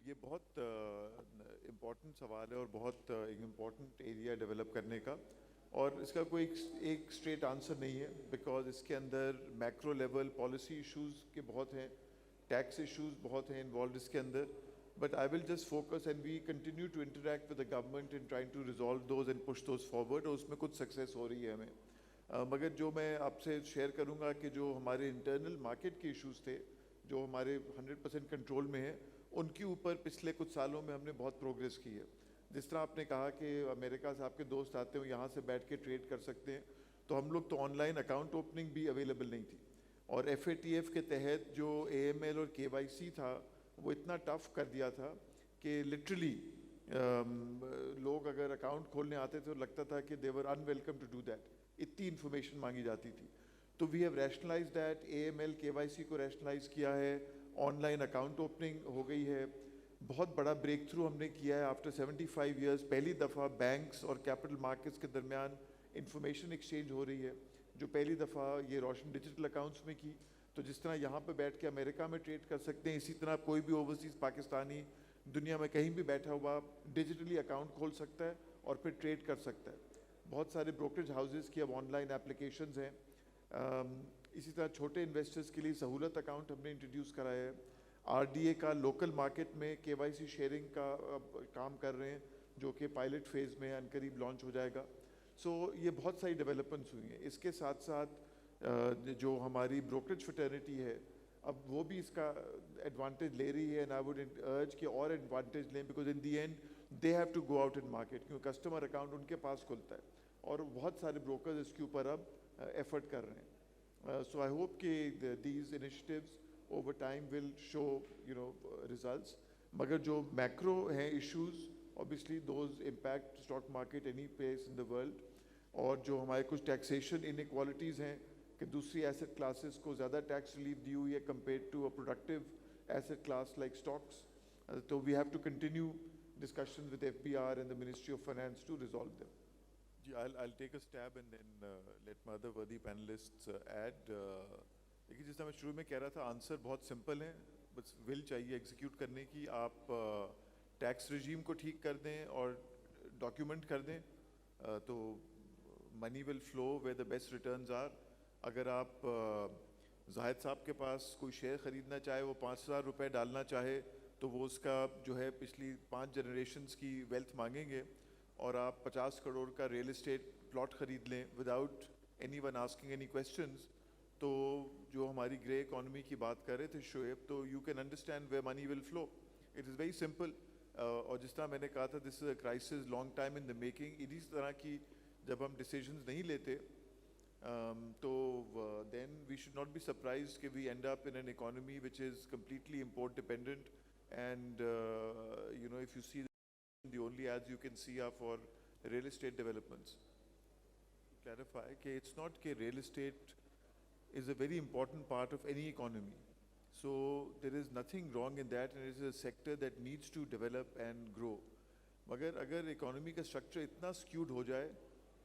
یہ بہت امپورٹنٹ سوال ہے اور بہت ایک امپورٹنٹ ایریا ڈیولپ کرنے کا، اور اس کا کوئی ایک اسٹریٹ آنسر نہیں ہے، بیکاز اس کے اندر میکرو لیول پالیسی ایشوز کے بہت ہیں، ٹیکس ایشوز بہت ہیں انوالوڈ اس کے اندر. But I will just focus and we continue to interact with the government in trying to resolve those and push those forward, اور اس میں کچھ سکسیس ہو رہی ہے ہمیں. مگر جو میں آپ سے شیئر کروں گا کہ جو ہمارے انٹرنل مارکیٹ کے ایشوز تھے جو ہمارے 100% کنٹرول میں ہیں، ان کے اوپر پچھلے کچھ سالوں میں ہم نے بہت پروگریس کی ہے. جس طرح آپ نے کہا کہ امریکہ سے آپ کے دوست آتے ہیں یہاں سے بیٹھ کے ٹریڈ کر سکتے ہیں، تو ہم لوگ تو آن لائن اکاؤنٹ اوپننگ بھی اویلیبل نہیں تھی، اور ایف اے ٹی ایف کے تحت جو اے ایم ایل اور کے وائی سی تھا وہ اتنا ٹف کر دیا تھا کہ لٹرلی لوگ اگر اکاؤنٹ کھولنے آتے تھے تو لگتا تھا کہ they were in welcome to do that, اتنی انفارمیشن مانگی جاتی تھی. تو we have rationalise that, A M L K Y C کو ریشنلائز کیا ہے، آن لائن اکاؤنٹ اوپننگ ہو گئی ہے. بہت بڑا بریک تھرو ہم نے کیا ہے آفٹر 75 ایئرس، پہلی دفعہ بینکس اور کیپٹل مارکیٹس کے درمیان انفارمیشن ایکسچینج ہو رہی ہے، جو پہلی دفعہ یہ روشن ڈیجیٹل اکاؤنٹس میں کی. تو جس طرح یہاں پہ بیٹھ کے امریکہ میں ٹریڈ کر سکتے ہیں، اسی طرح کوئی بھی اوورسیز پاکستانی دنیا میں کہیں بھی بیٹھا ہوا ڈیجیٹلی اکاؤنٹ کھول سکتا ہے اور پھر ٹریڈ کر سکتا ہے. بہت سارے بروکریج ہاؤسز کی اب آن لائن اپلیکیشنز ہیں. اسی طرح چھوٹے انویسٹرز کے لیے سہولت اکاؤنٹ ہم نے انٹروڈیوس کرایا ہے. آر ڈی اے کا لوکل مارکیٹ میں کے وائی سی شیئرنگ کا کام کر رہے ہیں، جو کہ پائلٹ فیز میں عنقریب لانچ ہو جائے گا. سو یہ بہت ساری ڈیولپمنٹس ہوئی ہیں. اس کے ساتھ ساتھ جو ہماری بروکریج فٹرنیٹی ہے اب وہ بھی اس کا ایڈوانٹیج لے رہی ہے، اینڈ آئی ووڈ ارج کہ اور ایڈوانٹیج لیں، because in the end they have to go out in market, کیونکہ کسٹمر اکاؤنٹ ان کے پاس کھلتا ہے، اور بہت سارے بروکرز اس کے اوپر اب ایفرٹ کر رہے ہیں. So I hope کہ these initiatives over time will show results. مگر جو میکرو ہیں issues obviously those impact stock market any place in the world. اور جو ہمارے کچھ ٹیکسیشن انیکوالٹیز ہیں کہ دوسری ایسٹ کلاسز کو زیادہ ٹیکس ریلیف دی ہوئی ہے compared to a productive asset class like stocks. تو we have to continue discussions with FBR and the Ministry of Finance to resolve them. I'll take a stab and then let my other worthy panelists add. لیکن جس طرح میں شروع میں کہہ رہا تھا، آنسر بہت سمپل ہے، بس ول چاہیے ایگزیکیوٹ کرنے کی. آپ ٹیکس رجیم کو ٹھیک کر دیں اور ڈاکیومنٹ کر دیں تو money will flow where the best returns are. اگر آپ زاہد صاحب کے پاس کوئی شیئر خریدنا چاہے، وہ 5,000 روپے ڈالنا چاہے تو وہ اس کا جو ہے پچھلی 5 جنریشنز کی ویلتھ مانگیں گے، اور آپ 50 کروڑ کا ریئل اسٹیٹ پلاٹ خرید لیں without any one asking any questions, تو جو ہماری گرے اکانومی کی بات کر رہے تھے شعیب، تو you can understand where money will flow. It is very simple. اور جس طرح میں نے کہا تھا this is a crisis long time in the making. اسی طرح کی جب ہم ڈیسیجنز نہیں لیتے تو then we should not be surprised کہ we end up in an economy which is completely import dependent. And if you see the only ads you can see are for real estate developments. Clarify کہ it's not کہ real estate is a very important part of any economy. So there is nothing wrong in that, and it is a sector that needs to develop and grow. مگر اگر economy کا structure اتنا skewed ہو جائے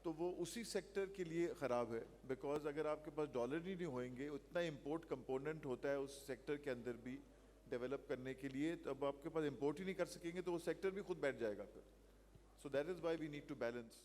تو وہ اسی sector کے لیے خراب ہے، بیکاز اگر آپ کے پاس ڈالر ہی نہیں ہوئیں گے، اتنا امپورٹ کمپوننٹ ہوتا ہے اس سیکٹر کے اندر بھی ڈیولپ کرنے کے لیے، تو اب آپ کے پاس امپورٹ ہی نہیں کر سکیں گے تو وہ سیکٹر بھی خود بیٹھ جائے گا پھر. So that is why we need to balance.